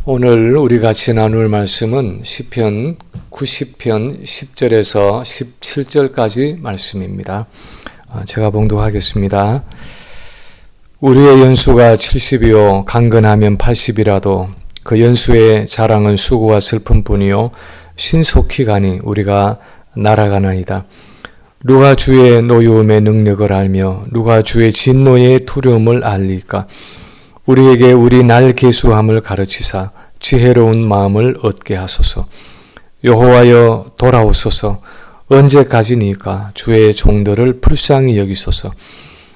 오늘 우리 같이 나눌 말씀은 시편 90편 10절에서 17절까지 말씀입니다. 제가 봉독하겠습니다. 우리의 연수가 70이요 강건하면 80이라도 그 연수의 자랑은 수고와 슬픔뿐이요 신속히 가니 우리가 날아가나이다. 누가 주의 노여움의 능력을 알며 누가 주의 진노의 두려움을 알리까? 우리에게 우리 날 계수함을 가르치사 지혜로운 마음을 얻게 하소서. 여호와여 돌아오소서. 언제까지니까 주의 종들을 불쌍히 여기소서.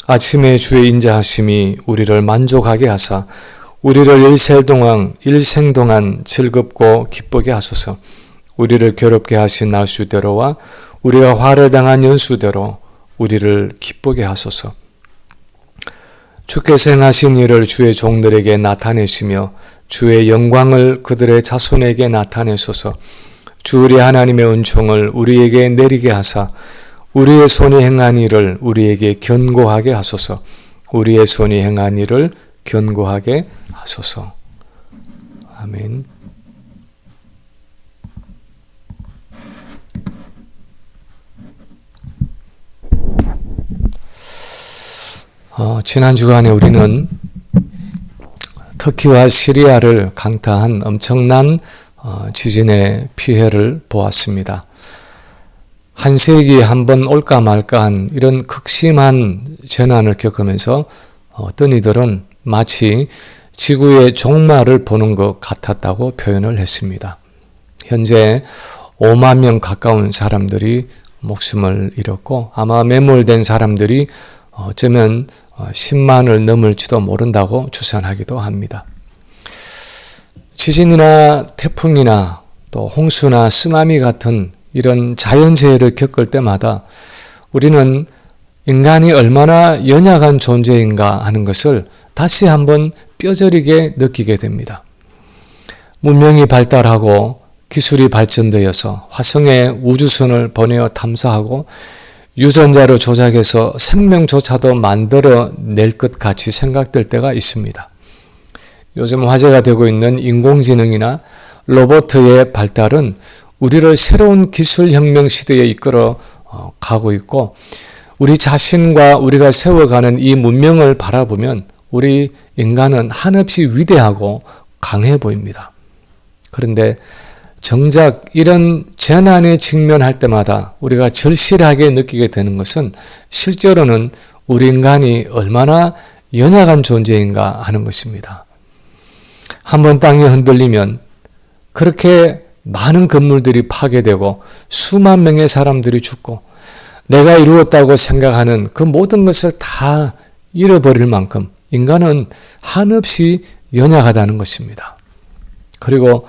아침에 주의 인자하심이 우리를 만족하게 하사 우리를 일생 동안 즐겁고 기쁘게 하소서. 우리를 괴롭게 하신 날수대로와 우리가 화를 당한 연수대로 우리를 기쁘게 하소서. 주께서 행하신 일을 주의 종들에게 나타내시며 주의 영광을 그들의 자손에게 나타내소서. 주 우리 하나님의 은총을 우리에게 내리게 하사 우리의 손이 행한 일을 우리에게 견고하게 하소서. 우리의 손이 행한 일을 견고하게 하소서. 아멘. 지난 주간에 우리는 터키와 시리아를 강타한 엄청난 지진의 피해를 보았습니다. 한 세기에 한 번 올까 말까한 이런 극심한 재난을 겪으면서 어떤 이들은 마치 지구의 종말을 보는 것 같았다고 표현을 했습니다. 현재 5만 명 가까운 사람들이 목숨을 잃었고 아마 매몰된 사람들이 어쩌면 10만을 넘을지도 모른다고 추산하기도 합니다. 지진이나 태풍이나 또 홍수나 쓰나미 같은 이런 자연재해를 겪을 때마다 우리는 인간이 얼마나 연약한 존재인가 하는 것을 다시 한번 뼈저리게 느끼게 됩니다. 문명이 발달하고 기술이 발전되어서 화성에 우주선을 보내어 탐사하고 유전자를 조작해서 생명조차도 만들어낼 것 같이 생각될 때가 있습니다. 요즘 화제가 되고 있는 인공지능이나 로봇의 발달은 우리를 새로운 기술혁명 시대에 이끌어 가고 있고 우리 자신과 우리가 세워가는 이 문명을 바라보면 우리 인간은 한없이 위대하고 강해 보입니다. 그런데 정작 이런 재난에 직면할 때마다 우리가 절실하게 느끼게 되는 것은 실제로는 우리 인간이 얼마나 연약한 존재인가 하는 것입니다. 한번 땅이 흔들리면 그렇게 많은 건물들이 파괴되고 수만 명의 사람들이 죽고 내가 이루었다고 생각하는 그 모든 것을 다 잃어버릴 만큼 인간은 한없이 연약하다는 것입니다. 그리고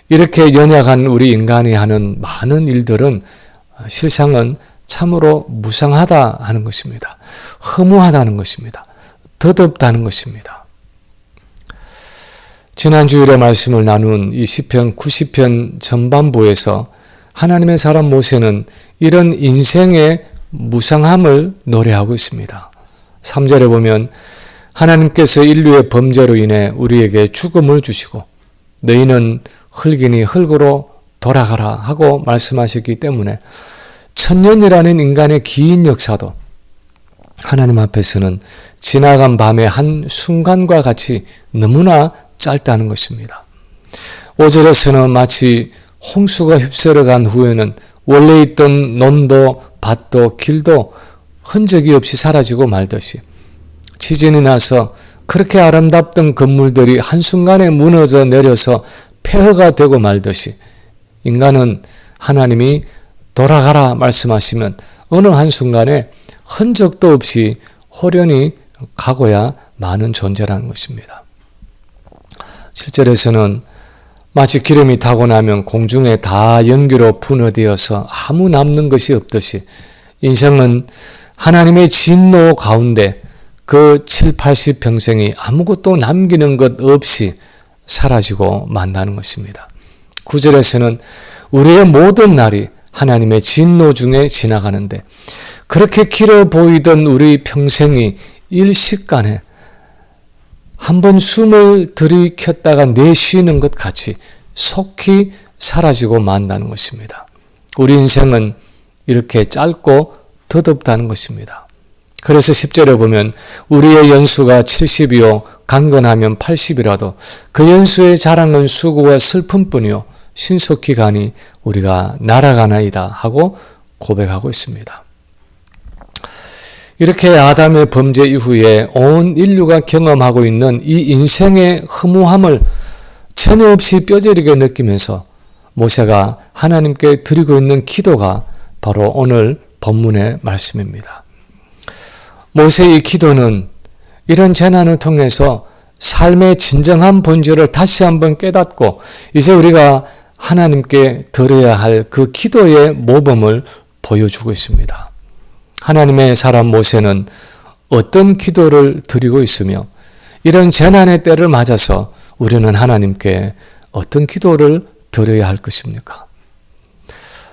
이렇게 연약한 우리 인간이 하는 많은 일들은 실상은 참으로 무상하다 하는 것입니다. 허무하다는 것입니다. 더덥다는 것입니다. 지난 주일에 말씀을 나눈 이 시편 90편 전반부에서 하나님의 사람 모세는 이런 인생의 무상함을 노래하고 있습니다. 3절에 보면 하나님께서 인류의 범죄로 인해 우리에게 죽음을 주시고 너희는 흙이니 흙으로 돌아가라 하고 말씀하셨기 때문에 천년이라는 인간의 긴 역사도 하나님 앞에서는 지나간 밤의 한 순간과 같이 너무나 짧다는 것입니다. 5절에서는 마치 홍수가 휩쓸어간 후에는 원래 있던 논도 밭도 길도 흔적이 없이 사라지고 말듯이 지진이 나서 그렇게 아름답던 건물들이 한순간에 무너져 내려서 폐허가 되고 말듯이 인간은 하나님이 돌아가라 말씀하시면 어느 한순간에 흔적도 없이 홀연히 가고야 마는 존재라는 것입니다. 7절에서는 마치 기름이 타고 나면 공중에 다 연기로 분화되어서 아무 남는 것이 없듯이 인생은 하나님의 진노 가운데 그 7, 80평생이 아무것도 남기는 것 없이 사라지고 만다는 것입니다. 9절에서는 우리의 모든 날이 하나님의 진노 중에 지나가는데 그렇게 길어 보이던 우리 평생이 일식간에 한번 숨을 들이켰다가 내쉬는 것 같이 속히 사라지고 만다는 것입니다. 우리 인생은 이렇게 짧고 더덥다는 것입니다. 그래서 10절에 보면 우리의 연수가 70이요 강건하면 80이라도 그 연수의 자랑은 수고와 슬픔뿐이요 신속히 가니 우리가 날아가나이다 하고 고백하고 있습니다. 이렇게 아담의 범죄 이후에 온 인류가 경험하고 있는 이 인생의 허무함을 전혀 없이 뼈저리게 느끼면서 모세가 하나님께 드리고 있는 기도가 바로 오늘 본문의 말씀입니다. 모세의 기도는 이런 재난을 통해서 삶의 진정한 본질을 다시 한번 깨닫고 이제 우리가 하나님께 드려야 할 그 기도의 모범을 보여주고 있습니다. 하나님의 사람 모세는 어떤 기도를 드리고 있으며 이런 재난의 때를 맞아서 우리는 하나님께 어떤 기도를 드려야 할 것입니까?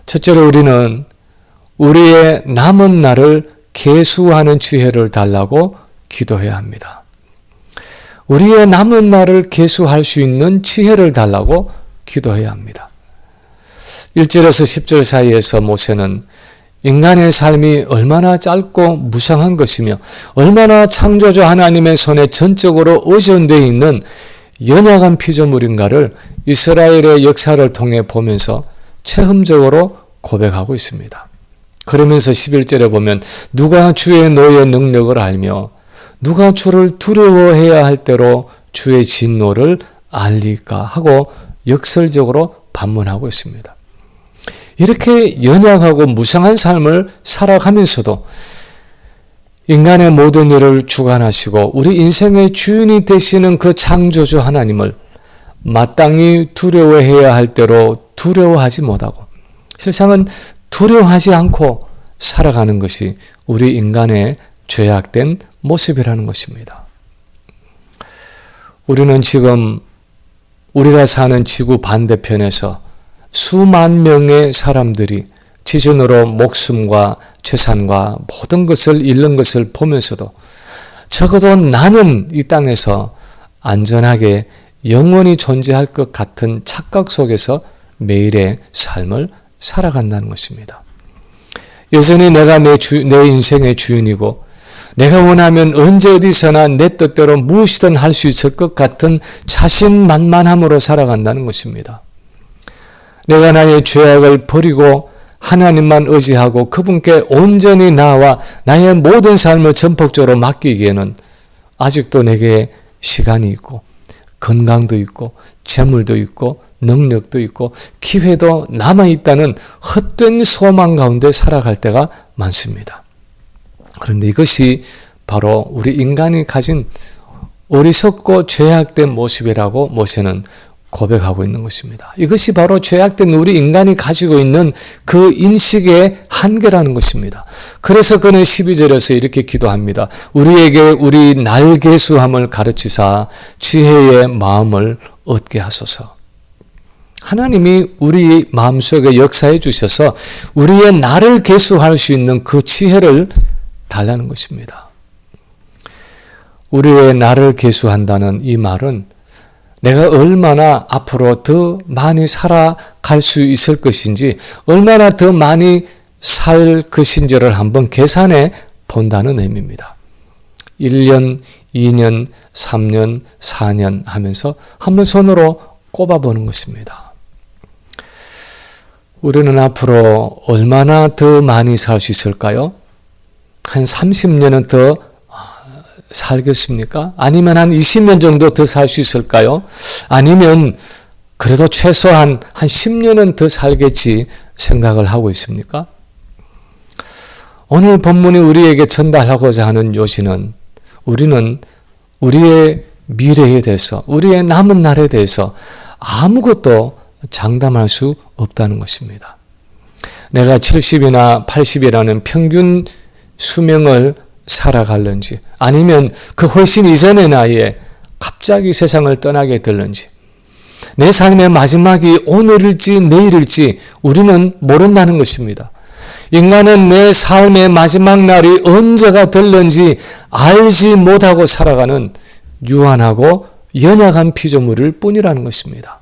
첫째로 우리는 우리의 남은 날을 계수하는 지혜를 달라고 기도해야 합니다. 우리의 남은 날을 계수할 수 있는 지혜를 달라고 기도해야 합니다. 1절에서 10절 사이에서 모세는 인간의 삶이 얼마나 짧고 무상한 것이며 얼마나 창조주 하나님의 손에 전적으로 의존되어 있는 연약한 피조물인가를 이스라엘의 역사를 통해 보면서 체험적으로 고백하고 있습니다. 그러면서 11절에 보면 누가 주의 노의 능력을 알며 누가 주를 두려워해야 할 때로 주의 진노를 알리까 하고 역설적으로 반문하고 있습니다. 이렇게 연약하고 무상한 삶을 살아가면서도 인간의 모든 일을 주관하시고 우리 인생의 주인이 되시는 그 창조주 하나님을 마땅히 두려워해야 할 때로 두려워하지 못하고 세상은 두려워하지 않고 살아가는 것이 우리 인간의 죄악된 모습이라는 것입니다. 우리는 지금 우리가 사는 지구 반대편에서 수만 명의 사람들이 지진으로 목숨과 재산과 모든 것을 잃는 것을 보면서도 적어도 나는 이 땅에서 안전하게 영원히 존재할 것 같은 착각 속에서 매일의 삶을 살아간다는 것입니다. 여전히 내가 내 인생의 주인이고 내가 원하면 언제 어디서나 내 뜻대로 무엇이든 할 수 있을 것 같은 자신만만함으로 살아간다는 것입니다. 내가 나의 죄악을 버리고 하나님만 의지하고 그분께 온전히 나와 나의 모든 삶을 전폭적으로 맡기기에는 아직도 내게 시간이 있고 건강도 있고 재물도 있고 능력도 있고 기회도 남아있다는 헛된 소망 가운데 살아갈 때가 많습니다. 그런데 이것이 바로 우리 인간이 가진 어리석고 죄악된 모습이라고 모세는 고백하고 있는 것입니다. 이것이 바로 죄악된 우리 인간이 가지고 있는 그 인식의 한계라는 것입니다. 그래서 그는 12절에서 이렇게 기도합니다. 우리에게 우리 날개수함을 가르치사 지혜의 마음을 얻게 하소서. 하나님이 우리 마음속에 역사해 주셔서 우리의 날을 계수할 수 있는 그 지혜를 달라는 것입니다. 우리의 날을 계수한다는 이 말은 내가 얼마나 앞으로 더 많이 살아갈 수 있을 것인지 얼마나 더 많이 살 것인지를 한번 계산해 본다는 의미입니다. 1년, 2년, 3년, 4년 하면서 한번 손으로 꼽아보는 것입니다. 우리는 앞으로 얼마나 더 많이 살 수 있을까요? 한 30년은 더 살겠습니까? 아니면 한 20년 정도 더 살 수 있을까요? 아니면 그래도 최소한 한 10년은 더 살겠지 생각을 하고 있습니까? 오늘 본문이 우리에게 전달하고자 하는 요지는 우리는 우리의 미래에 대해서 우리의 남은 날에 대해서 아무것도 장담할 수 없다는 것입니다. 내가 70이나 80이라는 평균 수명을 살아갈는지 아니면 그 훨씬 이전의 나이에 갑자기 세상을 떠나게 될는지 내 삶의 마지막이 오늘일지 내일일지 우리는 모른다는 것입니다. 인간은 내 삶의 마지막 날이 언제가 될는지 알지 못하고 살아가는 유한하고 연약한 피조물일 뿐이라는 것입니다.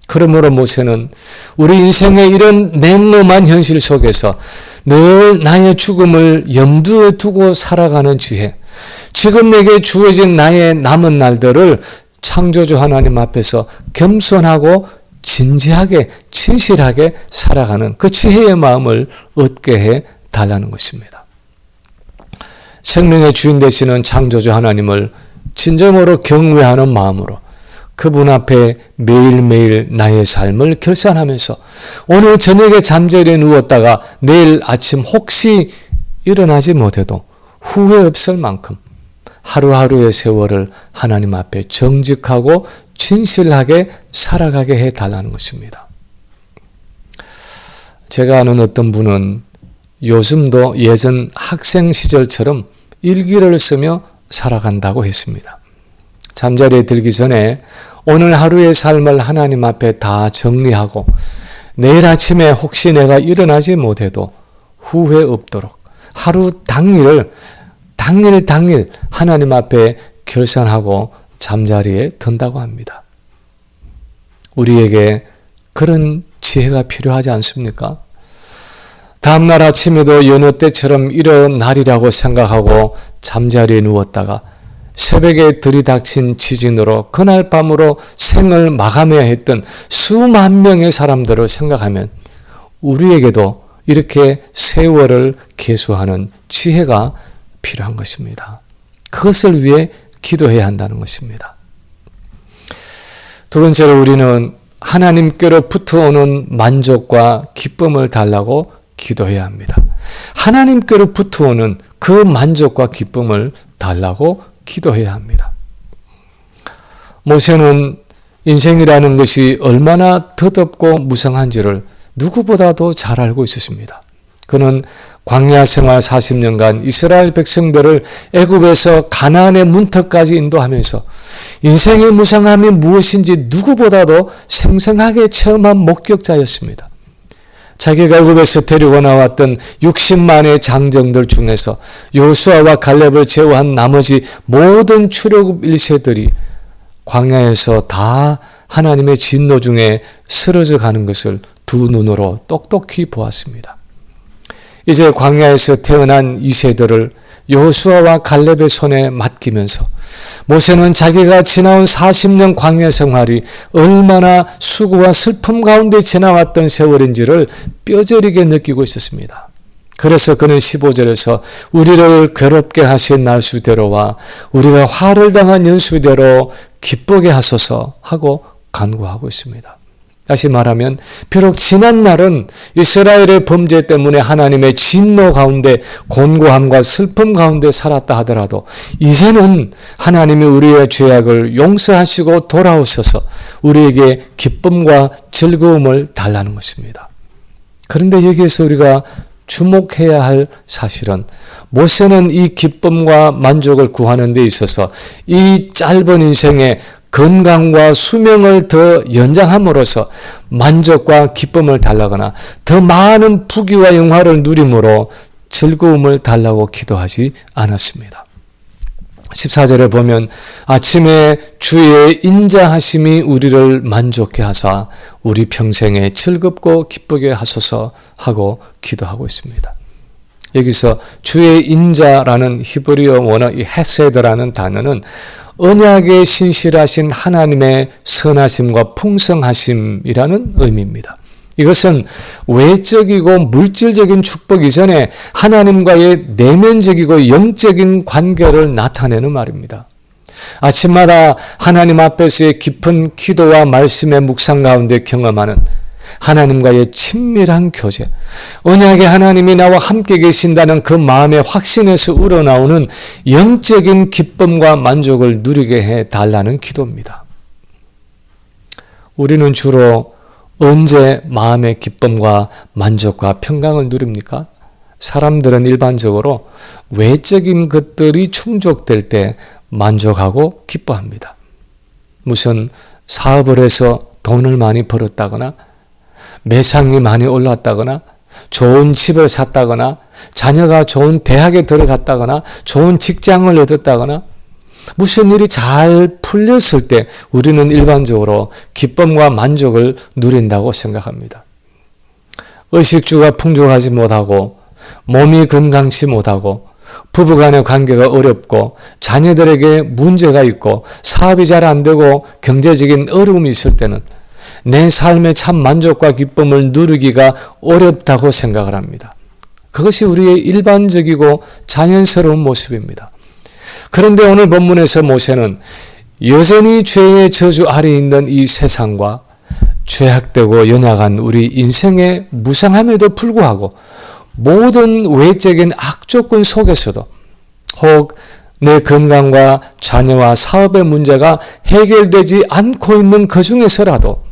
그러므로 모세는 우리 인생의 이런 냉엄한 현실 속에서 늘 나의 죽음을 염두에 두고 살아가는 지혜, 지금 내게 주어진 나의 남은 날들을 창조주 하나님 앞에서 겸손하고 진지하게 진실하게 살아가는 그 지혜의 마음을 얻게 해 달라는 것입니다. 생명의 주인 되시는 창조주 하나님을 진정으로 경외하는 마음으로 그분 앞에 매일매일 나의 삶을 결산하면서 오늘 저녁에 잠자리에 누웠다가 내일 아침 혹시 일어나지 못해도 후회 없을 만큼 하루하루의 세월을 하나님 앞에 정직하고 진실하게 살아가게 해달라는 것입니다. 제가 아는 어떤 분은 요즘도 예전 학생 시절처럼 일기를 쓰며 살아간다고 했습니다. 잠자리에 들기 전에 오늘 하루의 삶을 하나님 앞에 다 정리하고 내일 아침에 혹시 내가 일어나지 못해도 후회 없도록 하루 당일 하나님 앞에 결산하고 잠자리에 든다고 합니다. 우리에게 그런 지혜가 필요하지 않습니까? 다음날 아침에도 여느 때처럼 일어나리라고 생각하고 잠자리에 누웠다가 새벽에 들이닥친 지진으로 그날 밤으로 생을 마감해야 했던 수만 명의 사람들을 생각하면 우리에게도 이렇게 세월을 계수하는 지혜가 필요한 것입니다. 그것을 위해 기도해야 한다는 것입니다. 두 번째로 우리는 하나님께로부터 오는 만족과 기쁨을 달라고 기도해야 합니다. 하나님께로부터 오는 그 만족과 기쁨을 달라고 기도해야 합니다. 모세는 인생이라는 것이 얼마나 더덥고 무성한지를 누구보다도 잘 알고 있었습니다. 그는 광야 생활 40년간 이스라엘 백성들을 애굽에서 가나안의 문턱까지 인도하면서 인생의 무상함이 무엇인지 누구보다도 생생하게 체험한 목격자였습니다. 자기가 애굽에서 데리고 나왔던 60만의 장정들 중에서 여호수아와 갈렙을 제외한 나머지 모든 출애굽 1세들이 광야에서 다 하나님의 진노 중에 쓰러져 가는 것을 두 눈으로 똑똑히 보았습니다. 이제 광야에서 태어난 2세들을 여호수아와 갈렙의 손에 맡기면서 모세는 자기가 지나온 40년 광야 생활이 얼마나 수고와 슬픔 가운데 지나왔던 세월인지를 뼈저리게 느끼고 있었습니다. 그래서 그는 15절에서 우리를 괴롭게 하신 날수대로와 우리가 화를 당한 연수대로 기쁘게 하소서 하고 간구하고 있습니다. 다시 말하면 비록 지난 날은 이스라엘의 범죄 때문에 하나님의 진노 가운데 곤고함과 슬픔 가운데 살았다 하더라도 이제는 하나님이 우리의 죄악을 용서하시고 돌아오셔서 우리에게 기쁨과 즐거움을 달라는 것입니다. 그런데 여기에서 우리가 주목해야 할 사실은 모세는 이 기쁨과 만족을 구하는 데 있어서 이 짧은 인생에 건강과 수명을 더 연장함으로써 만족과 기쁨을 달라거나 더 많은 부귀와 영화를 누림으로 즐거움을 달라고 기도하지 않았습니다. 14절에 보면 아침에 주의 인자하심이 우리를 만족케 하사 우리 평생에 즐겁고 기쁘게 하소서 하고 기도하고 있습니다. 여기서 주의 인자라는 히브리어 원어 이 헤세드라는 단어는 언약에 신실하신 하나님의 선하심과 풍성하심이라는 의미입니다. 이것은 외적이고 물질적인 축복 이전에 하나님과의 내면적이고 영적인 관계를 나타내는 말입니다. 아침마다 하나님 앞에서의 깊은 기도와 말씀의 묵상 가운데 경험하는 하나님과의 친밀한 교제, 언약의 하나님이 나와 함께 계신다는 그 마음의 확신에서 우러나오는 영적인 기쁨과 만족을 누리게 해달라는 기도입니다. 우리는 주로 언제 마음의 기쁨과 만족과 평강을 누립니까? 사람들은 일반적으로 외적인 것들이 충족될 때 만족하고 기뻐합니다. 무슨 사업을 해서 돈을 많이 벌었다거나 매상이 많이 올랐다거나 좋은 집을 샀다거나 자녀가 좋은 대학에 들어갔다거나 좋은 직장을 얻었다거나 무슨 일이 잘 풀렸을 때 우리는 일반적으로 기쁨과 만족을 누린다고 생각합니다. 의식주가 풍족하지 못하고 몸이 건강치 못하고 부부간의 관계가 어렵고 자녀들에게 문제가 있고 사업이 잘 안 되고 경제적인 어려움이 있을 때는 내 삶의 참 만족과 기쁨을 누리기가 어렵다고 생각을 합니다. 그것이 우리의 일반적이고 자연스러운 모습입니다. 그런데 오늘 본문에서 모세는 여전히 죄의 저주 아래 있는 이 세상과 죄악되고 연약한 우리 인생의 무상함에도 불구하고 모든 외적인 악조건 속에서도 혹 내 건강과 자녀와 사업의 문제가 해결되지 않고 있는 그 중에서라도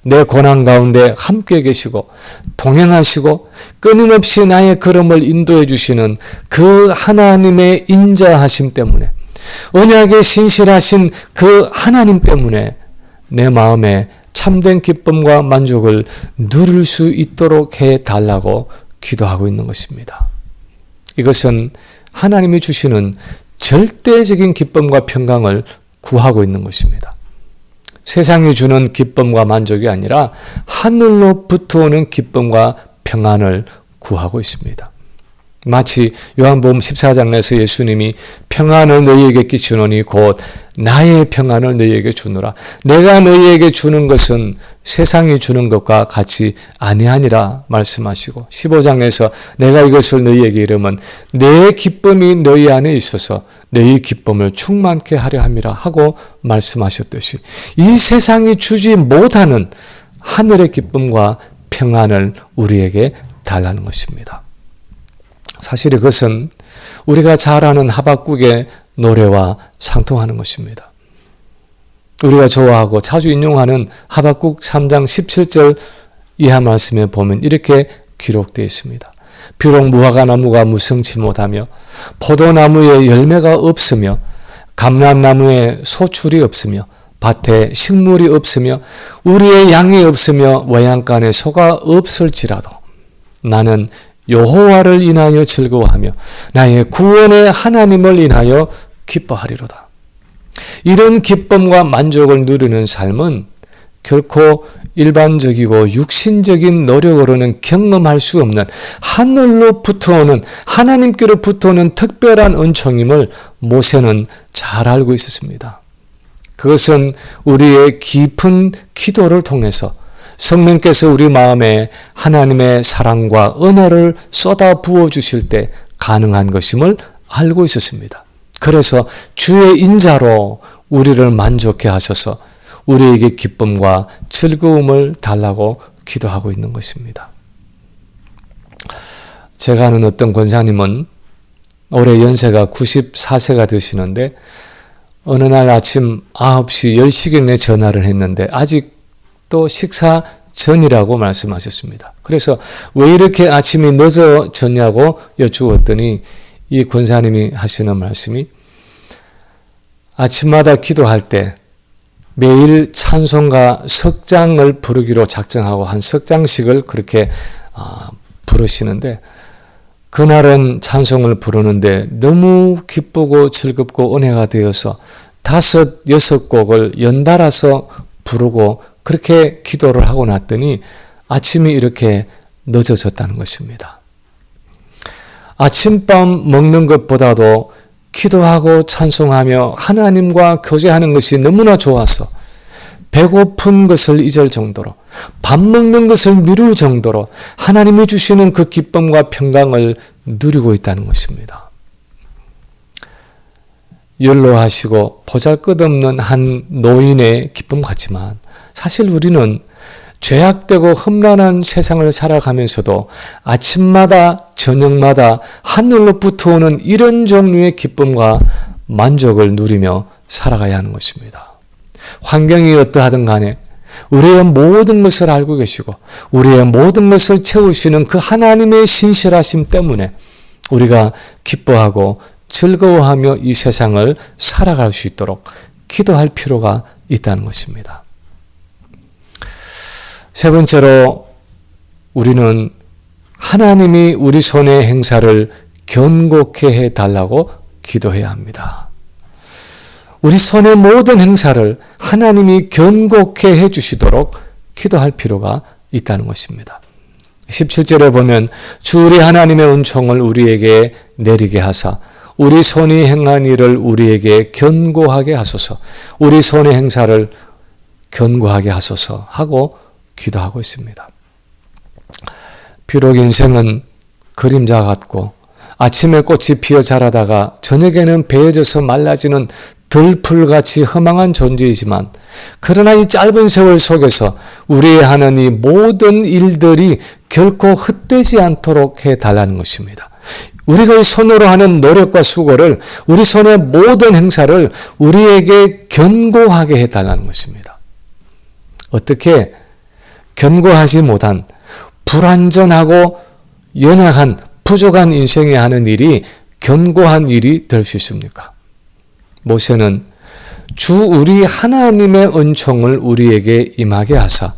내 고난 가운데 함께 계시고 동행하시고 끊임없이 나의 걸음을 인도해 주시는 그 하나님의 인자하심 때문에 언약에 신실하신 그 하나님 때문에 내 마음에 참된 기쁨과 만족을 누릴 수 있도록 해달라고 기도하고 있는 것입니다. 이것은 하나님이 주시는 절대적인 기쁨과 평강을 구하고 있는 것입니다. 세상이 주는 기쁨과 만족이 아니라 하늘로부터 오는 기쁨과 평안을 구하고 있습니다. 마치 요한복음 14장에서 예수님이 평안을 너희에게 끼치노니 곧 나의 평안을 너희에게 주노라. 내가 너희에게 주는 것은 세상이 주는 것과 같이 아니하니라 말씀하시고 15장에서 내가 이것을 너희에게 이르면 내 기쁨이 너희 안에 있어서 너희 기쁨을 충만케 하려 함이라 하고 말씀하셨듯이 이 세상이 주지 못하는 하늘의 기쁨과 평안을 우리에게 달라는 것입니다. 사실 이것은 우리가 잘 아는 하박국의 노래와 상통하는 것입니다. 우리가 좋아하고 자주 인용하는 하박국 3장 17절 이하 말씀에 보면 이렇게 기록되어 있습니다. 비록 무화과나무가 무성치 못하며 포도나무에 열매가 없으며 감람나무에 소출이 없으며 밭에 식물이 없으며 우리의 양이 없으며 외양간에 소가 없을지라도 나는 여호와를 인하여 즐거워하며 나의 구원의 하나님을 인하여 기뻐하리로다. 이런 기쁨과 만족을 누리는 삶은 결코 일반적이고 육신적인 노력으로는 경험할 수 없는 하늘로부터 오는 하나님께로부터 오는 특별한 은총임을 모세는 잘 알고 있었습니다. 그것은 우리의 깊은 기도를 통해서 성령께서 우리 마음에 하나님의 사랑과 은혜를 쏟아 부어 주실 때 가능한 것임을 알고 있었습니다. 그래서 주의 인자로 우리를 만족해 하셔서 우리에게 기쁨과 즐거움을 달라고 기도하고 있는 것입니다. 제가 아는 어떤 권사님은 올해 연세가 94세가 되시는데 어느 날 아침 9시 10시경에 전화를 했는데 아직도 식사 전이라고 말씀하셨습니다. 그래서 왜 이렇게 아침이 늦어졌냐고 여쭈었더니 이 권사님이 하시는 말씀이 아침마다 기도할 때 매일 찬송가 석 장을 부르기로 작정하고 한 석 장씩을 그렇게 부르시는데 그날은 찬송을 부르는데 너무 기쁘고 즐겁고 은혜가 되어서 5, 6곡을 연달아서 부르고 그렇게 기도를 하고 났더니 아침이 이렇게 늦어졌다는 것입니다. 아침밤 먹는 것보다도 기도하고 찬송하며 하나님과 교제하는 것이 너무나 좋아서 배고픈 것을 잊을 정도로 밥 먹는 것을 미룰 정도로 하나님이 주시는 그 기쁨과 평강을 누리고 있다는 것입니다. 연로하시고 보잘것없는 한 노인의 기쁨 같지만 사실 우리는 죄악되고 험난한 세상을 살아가면서도 아침마다 저녁마다 하늘로부터 오는 이런 종류의 기쁨과 만족을 누리며 살아가야 하는 것입니다. 환경이 어떠하든 간에 우리의 모든 것을 알고 계시고 우리의 모든 것을 채우시는 그 하나님의 신실하심 때문에 우리가 기뻐하고 즐거워하며 이 세상을 살아갈 수 있도록 기도할 필요가 있다는 것입니다. 세 번째로 우리는 하나님이 우리 손의 행사를 견고케 해달라고 기도해야 합니다. 우리 손의 모든 행사를 하나님이 견고케 해주시도록 기도할 필요가 있다는 것입니다. 17절에 보면 주 우리 하나님의 은총을 우리에게 내리게 하사 우리 손이 행한 일을 우리에게 견고하게 하소서, 우리 손의 행사를 견고하게 하소서 하고 기도하고 있습니다. 비록 인생은 그림자 같고 아침에 꽃이 피어 자라다가 저녁에는 베어져서 말라지는 들풀같이 허망한 존재이지만, 그러나 이 짧은 세월 속에서 우리의 하는 이 모든 일들이 결코 헛되지 않도록 해달라는 것입니다. 우리가 손으로 하는 노력과 수고를, 우리 손의 모든 행사를 우리에게 견고하게 해달라는 것입니다. 어떻게 견고하지 못한 불완전하고 연약한 부족한 인생에 하는 일이 견고한 일이 될 수 있습니까? 모세는 주 우리 하나님의 은총을 우리에게 임하게 하사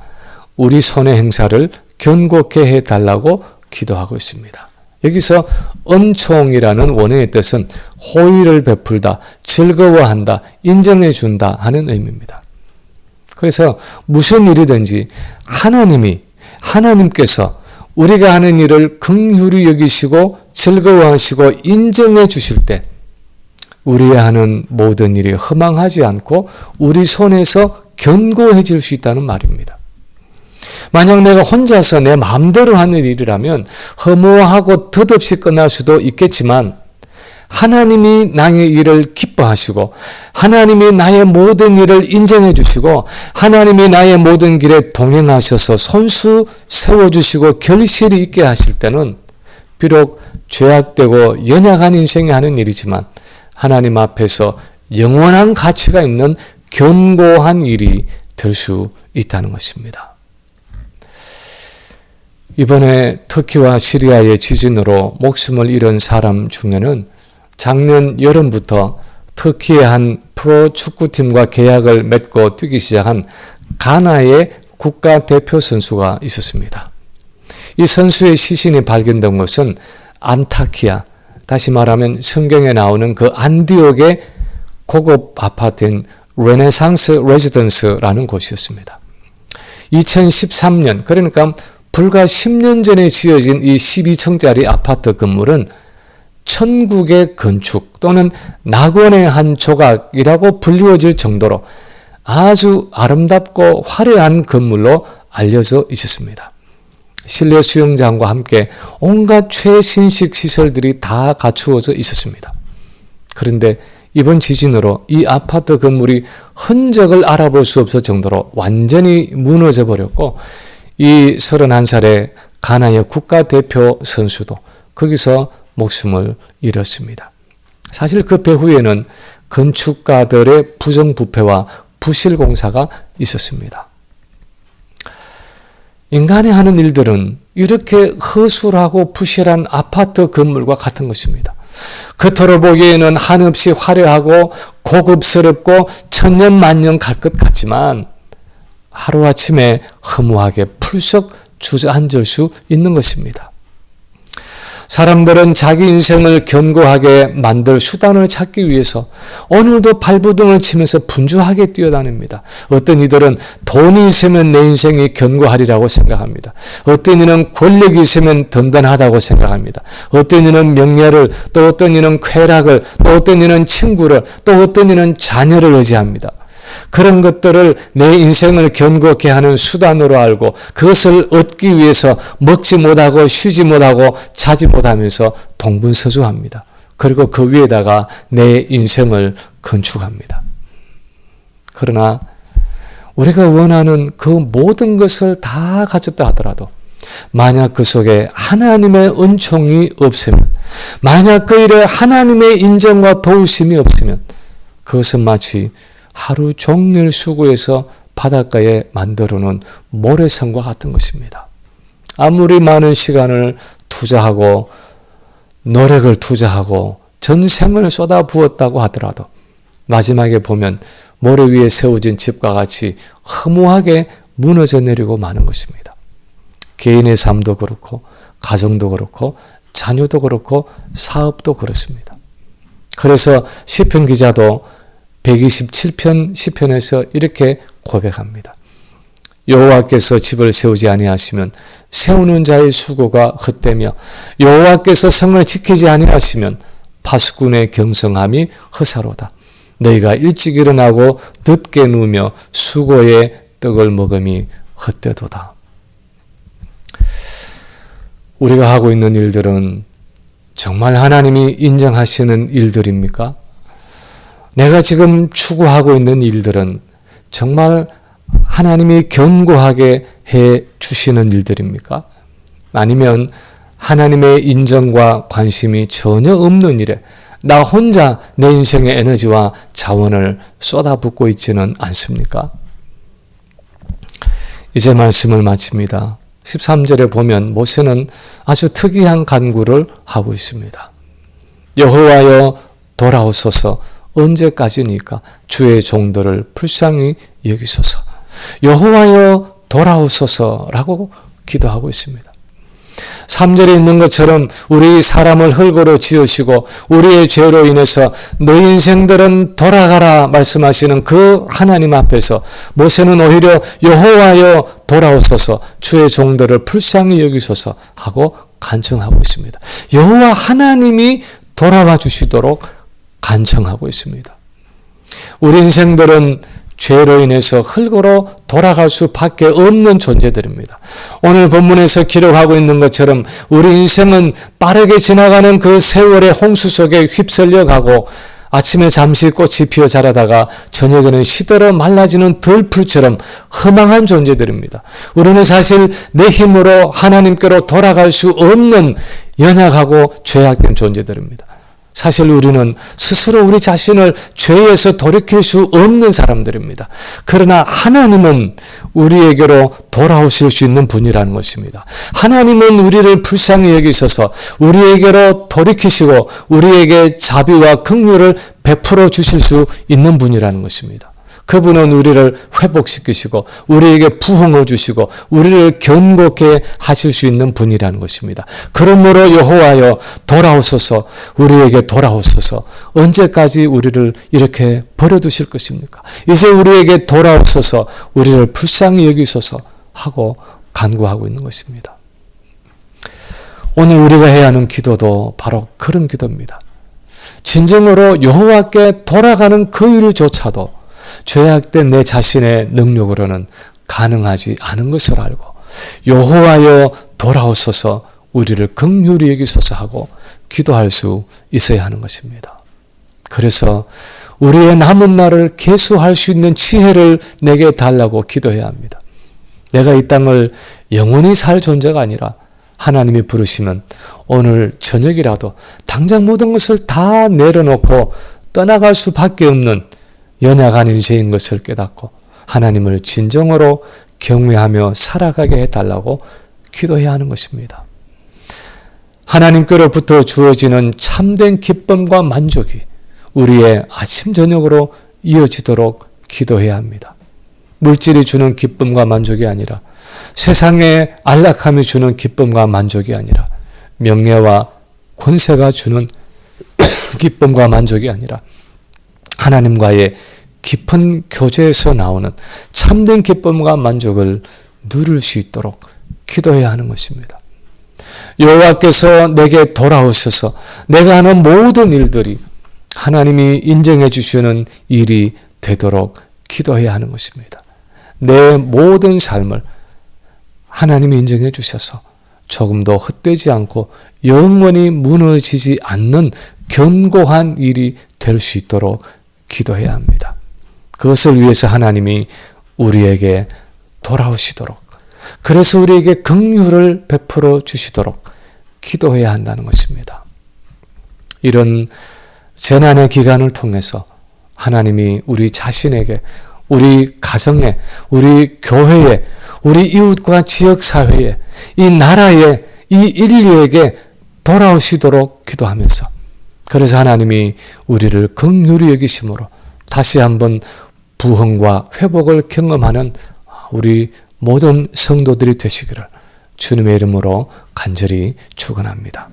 우리 손의 행사를 견고케 해달라고 기도하고 있습니다. 여기서 은총이라는 원어의 뜻은 호의를 베풀다, 즐거워한다, 인정해준다 하는 의미입니다. 그래서 무슨 일이든지 하나님께서 우리가 하는 일을 긍휼히 여기시고 즐거워하시고 인정해 주실 때 우리가 하는 모든 일이 허망하지 않고 우리 손에서 견고해질 수 있다는 말입니다. 만약 내가 혼자서 내 마음대로 하는 일이라면 허무하고 덧없이 끝날 수도 있겠지만, 하나님이 나의 일을 기뻐하시고 하나님이 나의 모든 일을 인정해 주시고 하나님이 나의 모든 길에 동행하셔서 손수 세워주시고 결실이 있게 하실 때는 비록 죄악되고 연약한 인생이 하는 일이지만 하나님 앞에서 영원한 가치가 있는 견고한 일이 될 수 있다는 것입니다. 이번에 터키와 시리아의 지진으로 목숨을 잃은 사람 중에는 작년 여름부터 터키의 한 프로 축구팀과 계약을 맺고 뛰기 시작한 가나의 국가대표 선수가 있었습니다. 이 선수의 시신이 발견된 것은 안타키아, 다시 말하면 성경에 나오는 그 안디옥의 고급 아파트인 르네상스 레지던스라는 곳이었습니다. 2013년, 그러니까 불과 10년 전에 지어진 이 12층짜리 아파트 건물은 천국의 건축 또는 낙원의 한 조각이라고 불리워질 정도로 아주 아름답고 화려한 건물로 알려져 있었습니다. 실내 수영장과 함께 온갖 최신식 시설들이 다 갖추어져 있었습니다. 그런데 이번 지진으로 이 아파트 건물이 흔적을 알아볼 수 없을 정도로 완전히 무너져 버렸고, 이 31살의 가나의 국가대표 선수도 거기서 목숨을 잃었습니다. 사실 그 배후에는 건축가들의 부정부패와 부실공사가 있었습니다. 인간이 하는 일들은 이렇게 허술하고 부실한 아파트 건물과 같은 것입니다. 겉으로 보기에는 한없이 화려하고 고급스럽고 천년만년 갈 것 같지만 하루아침에 허무하게 풀썩 주저앉을 수 있는 것입니다. 사람들은 자기 인생을 견고하게 만들 수단을 찾기 위해서 오늘도 발버둥을 치면서 분주하게 뛰어다닙니다. 어떤 이들은 돈이 있으면 내 인생이 견고하리라고 생각합니다. 어떤 이는 권력이 있으면 든든하다고 생각합니다. 어떤 이는 명예를, 또 어떤 이는 쾌락을, 또 어떤 이는 친구를, 또 어떤 이는 자녀를 의지합니다. 그런 것들을 내 인생을 견고케 하는 수단으로 알고 그것을 얻기 위해서 먹지 못하고 쉬지 못하고 자지 못하면서 동분서주합니다. 그리고 그 위에다가 내 인생을 건축합니다. 그러나 우리가 원하는 그 모든 것을 다 가졌다 하더라도 만약 그 속에 하나님의 은총이 없으면, 만약 그 일에 하나님의 인정과 도우심이 없으면 그것은 마치 하루 종일 수고해서 바닷가에 만들어 놓은 모래성과 같은 것입니다. 아무리 많은 시간을 투자하고 노력을 투자하고 전생을 쏟아부었다고 하더라도 마지막에 보면 모래 위에 세워진 집과 같이 허무하게 무너져 내리고 마는 것입니다. 개인의 삶도 그렇고 가정도 그렇고 자녀도 그렇고 사업도 그렇습니다. 그래서 시편 기자도 127편 시편에서 이렇게 고백합니다. 여호와께서 집을 세우지 아니하시면 세우는 자의 수고가 헛되며 여호와께서 성을 지키지 아니하시면 파수꾼의 경성함이 허사로다. 너희가 일찍 일어나고 늦게 누우며 수고의 떡을 먹음이 헛되도다. 우리가 하고 있는 일들은 정말 하나님이 인정하시는 일들입니까? 내가 지금 추구하고 있는 일들은 정말 하나님이 견고하게 해 주시는 일들입니까? 아니면 하나님의 인정과 관심이 전혀 없는 일에 나 혼자 내 인생의 에너지와 자원을 쏟아붓고 있지는 않습니까? 이제 말씀을 마칩니다. 13절에 보면 모세는 아주 특이한 간구를 하고 있습니다. 여호와여 돌아오소서. 언제까지니까 주의 종들을 불쌍히 여기소서. 여호와여 돌아오소서라고 기도하고 있습니다. 3절에 있는 것처럼 우리 사람을 흙으로 지으시고 우리의 죄로 인해서 너희 인생들은 돌아가라 말씀하시는 그 하나님 앞에서 모세는 오히려 여호와여 돌아오소서 주의 종들을 불쌍히 여기소서 하고 간청하고 있습니다. 여호와 하나님이 돌아와 주시도록 간청하고 있습니다. 우리 인생들은 죄로 인해서 흙으로 돌아갈 수밖에 없는 존재들입니다. 오늘 본문에서 기록하고 있는 것처럼 우리 인생은 빠르게 지나가는 그 세월의 홍수 속에 휩쓸려 가고 아침에 잠시 꽃이 피어 자라다가 저녁에는 시들어 말라지는 들풀처럼 허망한 존재들입니다. 우리는 사실 내 힘으로 하나님께로 돌아갈 수 없는 연약하고 죄악된 존재들입니다. 사실 우리는 스스로 우리 자신을 죄에서 돌이킬 수 없는 사람들입니다. 그러나 하나님은 우리에게로 돌아오실 수 있는 분이라는 것입니다. 하나님은 우리를 불쌍히 여기셔서 우리에게로 돌이키시고 우리에게 자비와 긍휼을 베풀어 주실 수 있는 분이라는 것입니다. 그분은 우리를 회복시키시고 우리에게 부흥을 주시고 우리를 견고케 하실 수 있는 분이라는 것입니다. 그러므로 여호와여 돌아오소서. 우리에게 돌아오소서. 언제까지 우리를 이렇게 버려두실 것입니까? 이제 우리에게 돌아오소서. 우리를 불쌍히 여기소서 하고 간구하고 있는 것입니다. 오늘 우리가 해야 하는 기도도 바로 그런 기도입니다. 진정으로 여호와께 돌아가는 그 일조차도 죄악된 내 자신의 능력으로는 가능하지 않은 것을 알고 여호와여 돌아오소서 우리를 긍휼히 여기소서 하고 기도할 수 있어야 하는 것입니다. 그래서 우리의 남은 날을 계수할 수 있는 지혜를 내게 달라고 기도해야 합니다. 내가 이 땅을 영원히 살 존재가 아니라 하나님이 부르시면 오늘 저녁이라도 당장 모든 것을 다 내려놓고 떠나갈 수밖에 없는 연약한 인생인 것을 깨닫고 하나님을 진정으로 경외하며 살아가게 해달라고 기도해야 하는 것입니다. 하나님께로부터 주어지는 참된 기쁨과 만족이 우리의 아침 저녁으로 이어지도록 기도해야 합니다. 물질이 주는 기쁨과 만족이 아니라 세상의 안락함이 주는 기쁨과 만족이 아니라 명예와 권세가 주는 기쁨과 만족이 아니라 하나님과의 깊은 교제에서 나오는 참된 기쁨과 만족을 누릴 수 있도록 기도해야 하는 것입니다. 여호와께서 내게 돌아오셔서 내가 하는 모든 일들이 하나님이 인정해 주시는 일이 되도록 기도해야 하는 것입니다. 내 모든 삶을 하나님이 인정해 주셔서 조금도 헛되지 않고 영원히 무너지지 않는 견고한 일이 될 수 있도록 기도해야 합니다. 그것을 위해서 하나님이 우리에게 돌아오시도록, 그래서 우리에게 긍휼을 베풀어 주시도록 기도해야 한다는 것입니다. 이런 재난의 기간을 통해서 하나님이 우리 자신에게, 우리 가정에, 우리 교회에, 우리 이웃과 지역사회에, 이 나라에, 이 인류에게 돌아오시도록 기도하면서, 그래서 하나님이 우리를 긍휼히 여기심으로 다시 한번 부흥과 회복을 경험하는 우리 모든 성도들이 되시기를 주님의 이름으로 간절히 축원합니다.